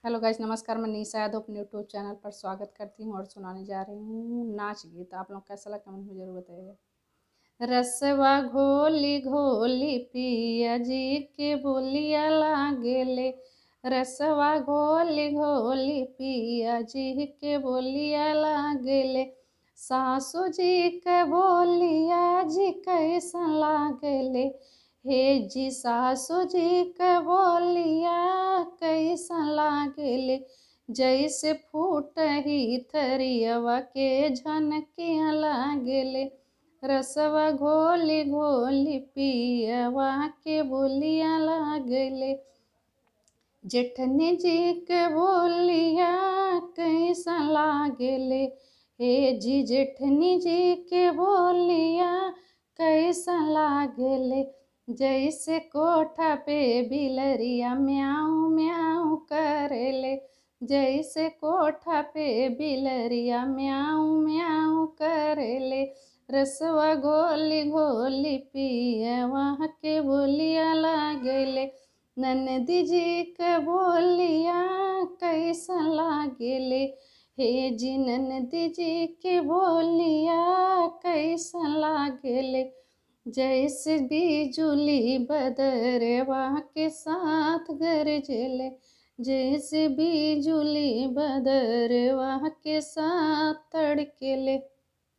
Hello guys, नमस्कार। मैं निशा यादव अपने यूट्यूब चैनल पर स्वागत करती हूँ और सुनाने जा रही हूँ नाच गीत। आप लोग कैसा लगा कमेंट में जरूर बताइएगा। रसवा घोली घोली पिया जी के बोलिया लागेले। रसवा घोली घोली पिया जी के बोलिया लागेले। सासू जी के बोलिया जी कैसा लागेले। हे जी सासू जी के बोलिया कैसा लागेले। जैसे फूटही थरियवा के झनकिया लागेले। रसवा घोली घोली पियवा के बोलिया लागले। जेठनी जी के बोलिया कैसा लागले। हे जी जेठनी जी के बोलिया कैसा लागले। जैसे कोठा पे बिलरिया म्याऊ म्याऊ करेले। जैसे कोठा पे बिलरिया म्याऊ म्याऊ करेले। रसवा घोली घोली पियवा के बोलिया लागले। ननदी जी के बोलिया कैसा लागले। हे जी ननदी जी के बोलिया कैसा लागले। जैसे बिजुली बदरवा के साथ गरजेले। जैसे बिजुली बदरवा के साथ तड़केले।